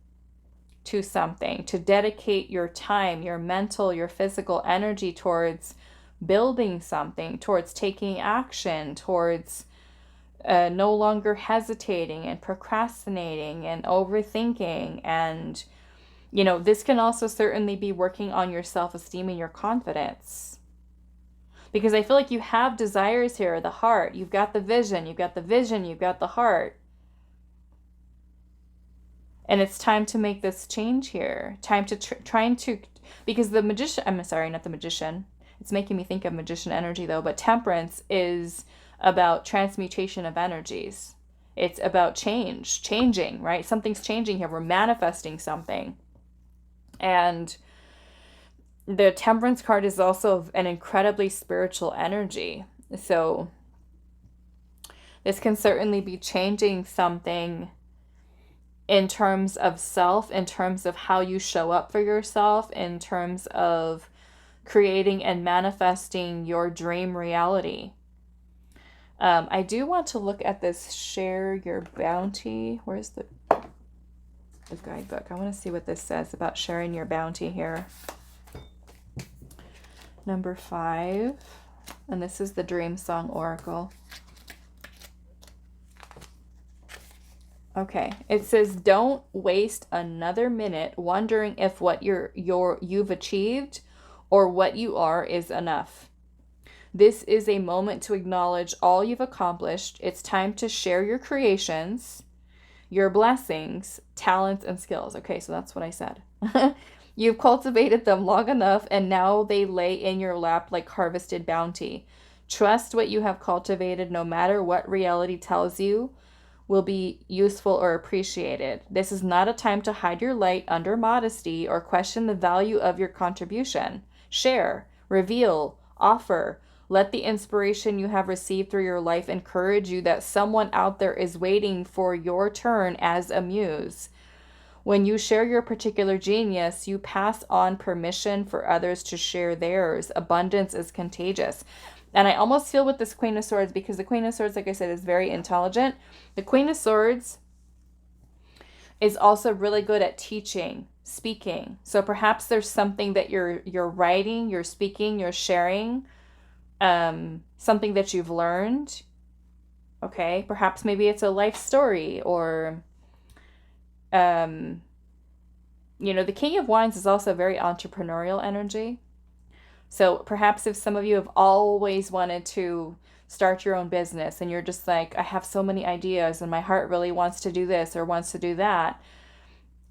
to something, to dedicate your time, your mental, your physical energy towards building something, towards taking action, towards no longer hesitating and procrastinating and overthinking. And, you know, this can also certainly be working on your self-esteem and your confidence. Because I feel like you have desires here, the heart. You've got the vision, you've got the heart. And it's time to make this change here. Time to because the magician, I'm sorry, not the magician. It's making me think of magician energy though, but temperance is about transmutation of energies. It's about changing, right? Something's changing here. We're manifesting something. And the temperance card is also an incredibly spiritual energy. So this can certainly be changing something in terms of self, in terms of how you show up for yourself, in terms of creating and manifesting your dream reality. I do want to look at this Share Your Bounty. Where's the guidebook? I want to see what this says about sharing your bounty here. Number 5. And this is the Dream Song Oracle. Okay, it says, don't waste another minute wondering if what you've achieved or what you are is enough. This is a moment to acknowledge all you've accomplished. It's time to share your creations, your blessings, talents, and skills. Okay, so that's what I said. You've cultivated them long enough, and now they lay in your lap like harvested bounty. Trust what you have cultivated, no matter what reality tells you will be useful or appreciated. This is not a time to hide your light under modesty or question the value of your contribution. Share, reveal, offer. Let the inspiration you have received through your life encourage you that someone out there is waiting for your turn as a muse. When you share your particular genius, you pass on permission for others to share theirs. Abundance is contagious. And I almost feel with this Queen of Swords, because the Queen of Swords, like I said, is very intelligent. The Queen of Swords is also really good at teaching, speaking. So perhaps there's something that you're writing, you're speaking, you're sharing, something that you've learned. Okay, perhaps maybe it's a life story, or the King of Wands is also very entrepreneurial energy. So perhaps if some of you have always wanted to start your own business and you're just like, I have so many ideas and my heart really wants to do this or wants to do that,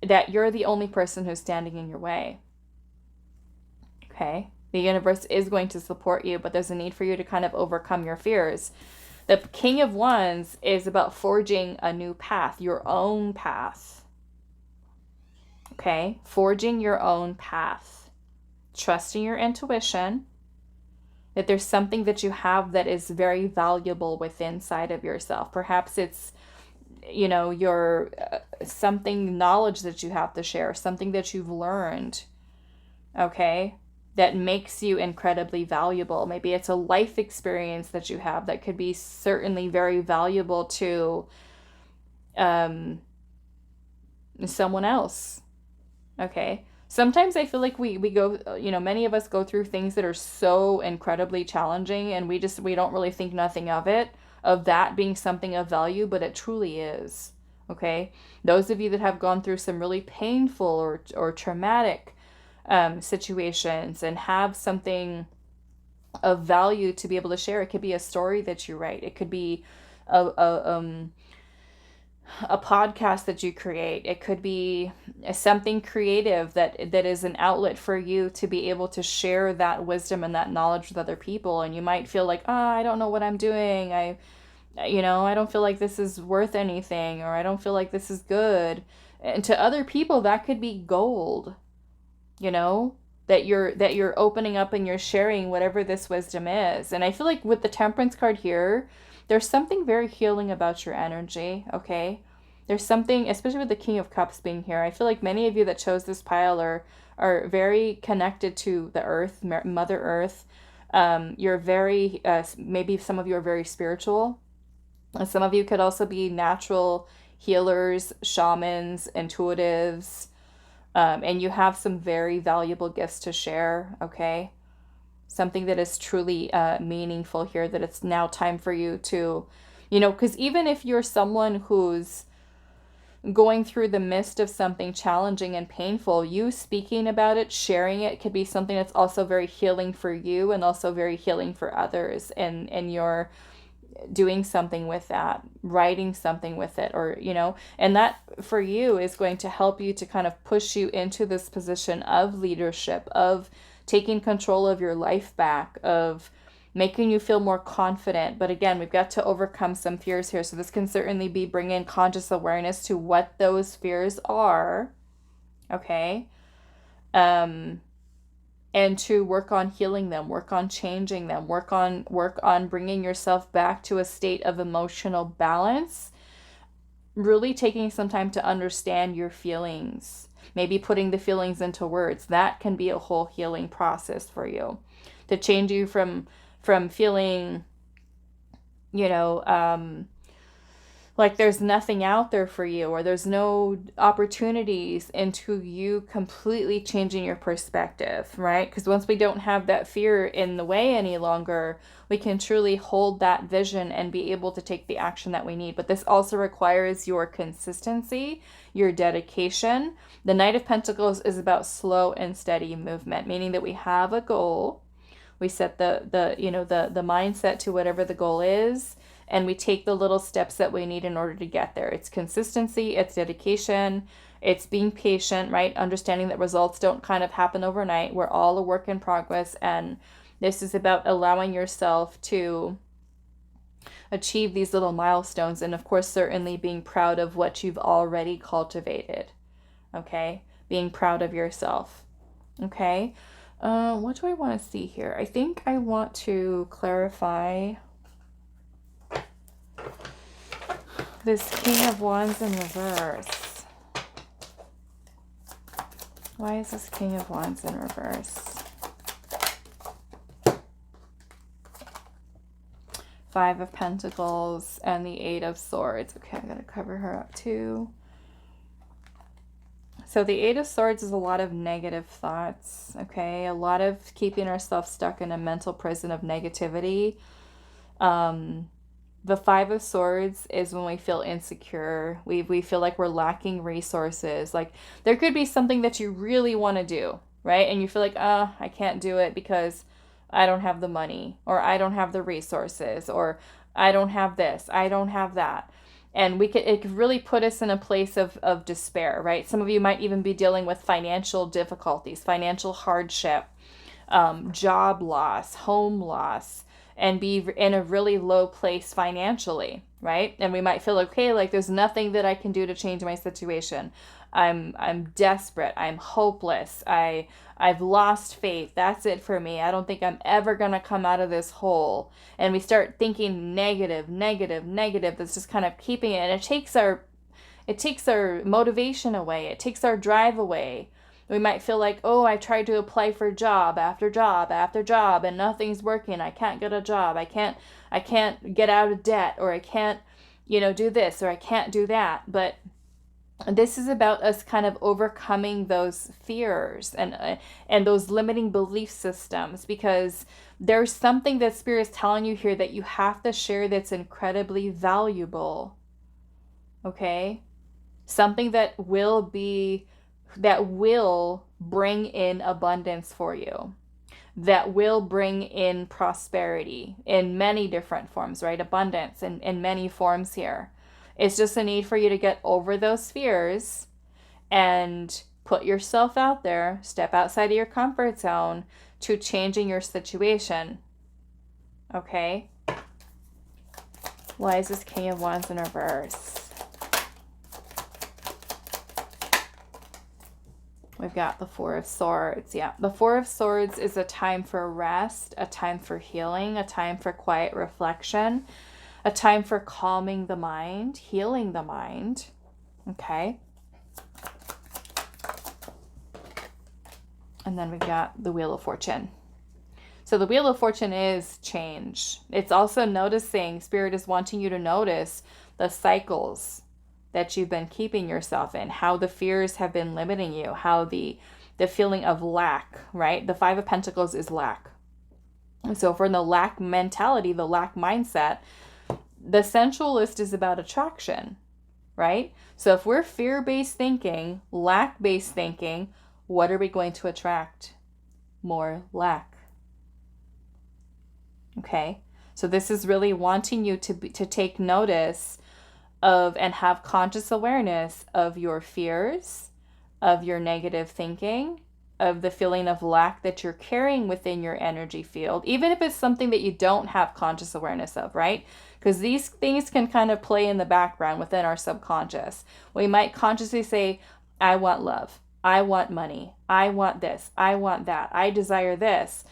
that you're the only person who's standing in your way. Okay? The universe is going to support you, but there's a need for you to kind of overcome your fears. The King of Wands is about forging a new path, your own path. Okay? Forging your own path. Trusting your intuition. That there's something that you have that is very valuable within inside of yourself. Perhaps it's, you know, your something, knowledge that you have to share, something that you've learned, okay, that makes you incredibly valuable. Maybe it's a life experience that you have that could be certainly very valuable to someone else, okay. Sometimes I feel like we go, you know, many of us go through things that are so incredibly challenging, and we don't really think nothing of it, of that being something of value, but it truly is, okay? Those of you that have gone through some really painful or traumatic situations and have something of value to be able to share. It could be a story that you write. It could be a podcast that you create. It could be something creative that is an outlet for you to be able to share that wisdom and that knowledge with other people. And you might feel like, oh, I don't know what I'm doing. I don't feel like this is worth anything, or I don't feel like this is good. And to other people, that could be gold, you know, that you're opening up and you're sharing whatever this wisdom is. And I feel like with the Temperance card here, there's something very healing about your energy, okay? There's something, especially with the King of Cups being here, I feel like many of you that chose this pile are very connected to the earth, Mother Earth. You're very, maybe some of you are very spiritual. Some of you could also be natural healers, shamans, intuitives, and you have some very valuable gifts to share, okay? Something that is truly meaningful here, that it's now time for you to, you know, because even if you're someone who's going through the midst of something challenging and painful, you speaking about it, sharing it, could be something that's also very healing for you and also very healing for others. And you're doing something with that, writing something with it, or, you know, and that for you is going to help you to kind of push you into this position of leadership, of taking control of your life back, of making you feel more confident. But again, we've got to overcome some fears here. So this can certainly be bringing conscious awareness to what those fears are, okay? And to work on healing them, work on changing them, work on bringing yourself back to a state of emotional balance, really taking some time to understand your feelings, maybe putting the feelings into words. That can be a whole healing process for you, to change you from feeling, you know, like there's nothing out there for you, or there's no opportunities, into you completely changing your perspective, right? Because once we don't have that fear in the way any longer, we can truly hold that vision and be able to take the action that we need. But this also requires your consistency, your dedication. The Knight of Pentacles is about slow and steady movement, meaning that we have a goal. We set the mindset to whatever the goal is, and we take the little steps that we need in order to get there. It's consistency, it's dedication, it's being patient, right? Understanding that results don't kind of happen overnight. We're all a work in progress, and this is about allowing yourself to achieve these little milestones, and of course, certainly being proud of what you've already cultivated, okay? Being proud of yourself, okay? What do I want to see here? I think I want to clarify this King of Wands in reverse. Why is this King of Wands in reverse? Five of Pentacles and the Eight of Swords. Okay, I'm going to cover her up too. So the Eight of Swords is a lot of negative thoughts, okay? A lot of keeping ourselves stuck in a mental prison of negativity. The Five of Swords is when we feel insecure. We feel like we're lacking resources. Like there could be something that you really want to do, right? And you feel like, I can't do it because I don't have the money, or I don't have the resources, or I don't have this, I don't have that. And it could really put us in a place of despair, right? Some of you might even be dealing with financial difficulties, financial hardship, job loss, home loss. and be in a really low place financially, right? And we might feel, okay, like there's nothing that I can do to change my situation. I'm desperate. I'm hopeless. I've lost faith. That's it for me. I don't think I'm ever going to come out of this hole. And we start thinking negative, negative, negative. That's just kind of keeping it. And it takes our motivation away. It takes our drive away. We might feel like, oh, I tried to apply for job after job after job and nothing's working. I can't get a job. I can't get out of debt, or I can't, do this, or I can't do that. But this is about us kind of overcoming those fears and those limiting belief systems, because there's something that Spirit is telling you here that you have to share that's incredibly valuable. Okay? Something that will bring in abundance for you, that will bring in prosperity in many different forms, right? Abundance in many forms here. It's just a need for you to get over those fears and put yourself out there, step outside of your comfort zone to changing your situation. Okay? Why is this King of Wands in reverse? We've got the Four of Swords. Yeah, the Four of Swords is a time for rest, a time for healing, a time for quiet reflection, a time for calming the mind, healing the mind. Okay. And then we've got the Wheel of Fortune. So the Wheel of Fortune is change. It's also noticing, Spirit is wanting you to notice the cycles that you've been keeping yourself in, how the fears have been limiting you, how the feeling of lack, right? The Five of Pentacles is lack. So if we're in the lack mentality, the lack mindset, the sensualist is about attraction, right? So if we're fear-based thinking, lack-based thinking, what are we going to attract? More lack. Okay? So this is really wanting you to take notice of and have conscious awareness of your fears, of your negative thinking, of the feeling of lack that you're carrying within your energy field, even if it's something that you don't have conscious awareness of, right? Because these things can kind of play in the background within our subconscious. We might consciously say, I want love, I want money, I want this, I want that, I desire this,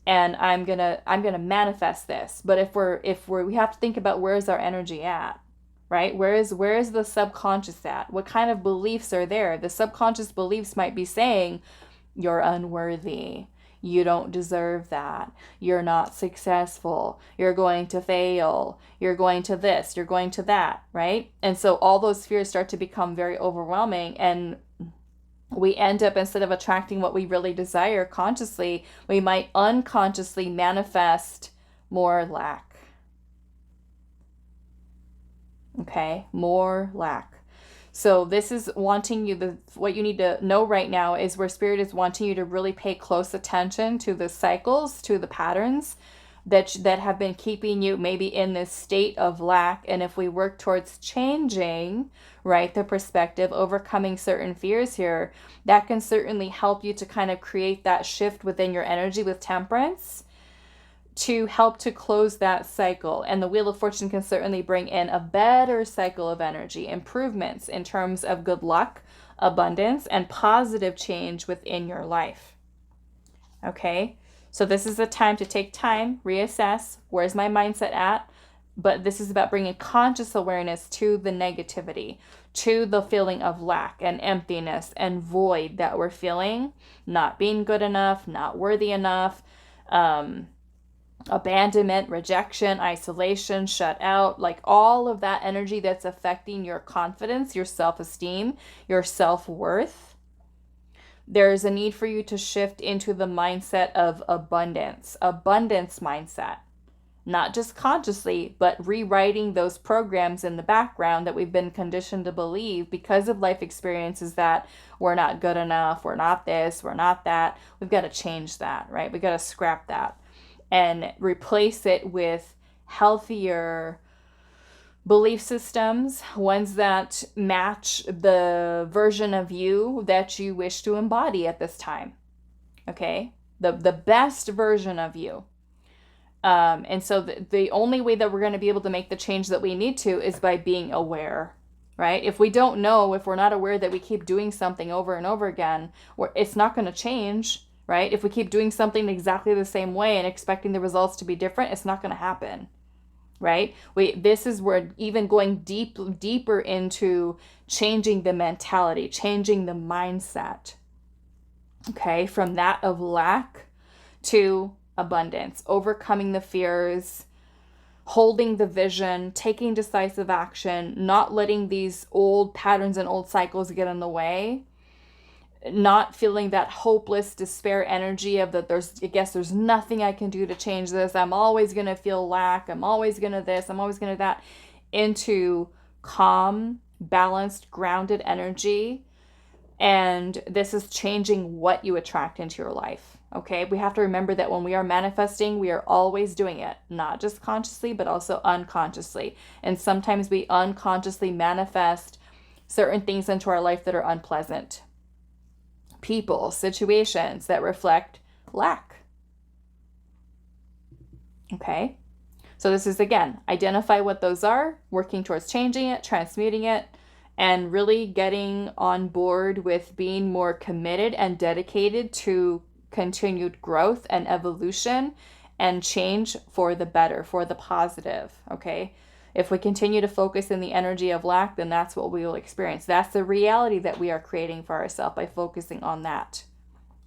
and I'm gonna manifest this. But if we have to think about, where's our energy at? Right? Where is the subconscious at? What kind of beliefs are there? The subconscious beliefs might be saying, you're unworthy. You don't deserve that. You're not successful. You're going to fail. You're going to this. You're going to that. Right? And so all those fears start to become very overwhelming, and we end up, instead of attracting what we really desire consciously, we might unconsciously manifest more lack. Okay, more lack. So this is wanting you, what you need to know right now is where Spirit is wanting you to really pay close attention to the cycles, to the patterns that have been keeping you maybe in this state of lack. And if we work towards changing, right, the perspective, overcoming certain fears here, that can certainly help you to kind of create that shift within your energy with Temperance, to help to close that cycle. And the Wheel of Fortune can certainly bring in a better cycle of energy, improvements in terms of good luck, abundance, and positive change within your life. Okay, so this is a time to take time, reassess, where's my mindset at? But this is about bringing conscious awareness to the negativity, to the feeling of lack and emptiness and void that we're feeling, not being good enough, not worthy enough, abandonment, rejection, isolation, shut out, like all of that energy that's affecting your confidence, your self-esteem, your self-worth. There's a need for you to shift into the mindset of abundance mindset, not just consciously, but rewriting those programs in the background that we've been conditioned to believe because of life experiences, that we're not good enough, we're not this, we're not that. We've got to change that, right? We've got to scrap that and replace it with healthier belief systems, ones that match the version of you that you wish to embody at this time. Okay? The best version of you. And so the only way that we're going to be able to make the change that we need to is by being aware, right? If we don't know, if we're not aware that we keep doing something over and over again, it's not going to change, right? If we keep doing something exactly the same way and expecting the results to be different, it's not going to happen, right? This is where even going deeper into changing the mentality, changing the mindset, okay, from that of lack to abundance, overcoming the fears, holding the vision, taking decisive action, not letting these old patterns and old cycles get in the way, not feeling that hopeless despair energy of that there's nothing I can do to change this. I'm always going to feel lack. I'm always going to this. I'm always going to that, into calm, balanced, grounded energy. And this is changing what you attract into your life. Okay, we have to remember that when we are manifesting, we are always doing it, not just consciously, but also unconsciously. And sometimes we unconsciously manifest certain things into our life that are unpleasant. People, situations that reflect lack. Okay, so this is, again, identify what those are, working towards changing it, transmuting it, and really getting on board with being more committed and dedicated to continued growth and evolution and change for the better, for the positive, okay? If we continue to focus in the energy of lack, then that's what we will experience. That's the reality that we are creating for ourselves by focusing on that,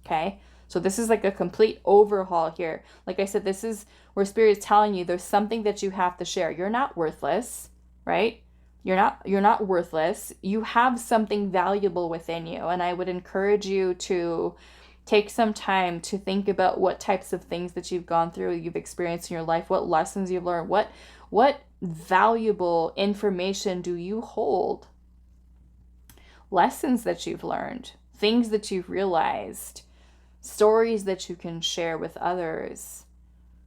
okay? So this is like a complete overhaul here. Like I said, this is where Spirit is telling you there's something that you have to share. You're not worthless, right? You're not worthless. You have something valuable within you. And I would encourage you to take some time to think about what types of things that you've gone through, you've experienced in your life, what lessons you've learned, what valuable information do you hold? Lessons that you've learned, things that you've realized, stories that you can share with others,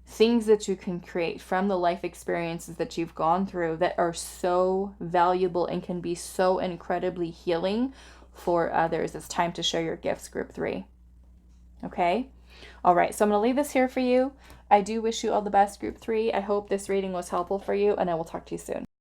things that you can create from the life experiences that you've gone through that are so valuable and can be so incredibly healing for others. It's time to share your gifts, group 3. Okay? All right, so I'm going to leave this here for you. I do wish you all the best, group 3. I hope this reading was helpful for you, and I will talk to you soon.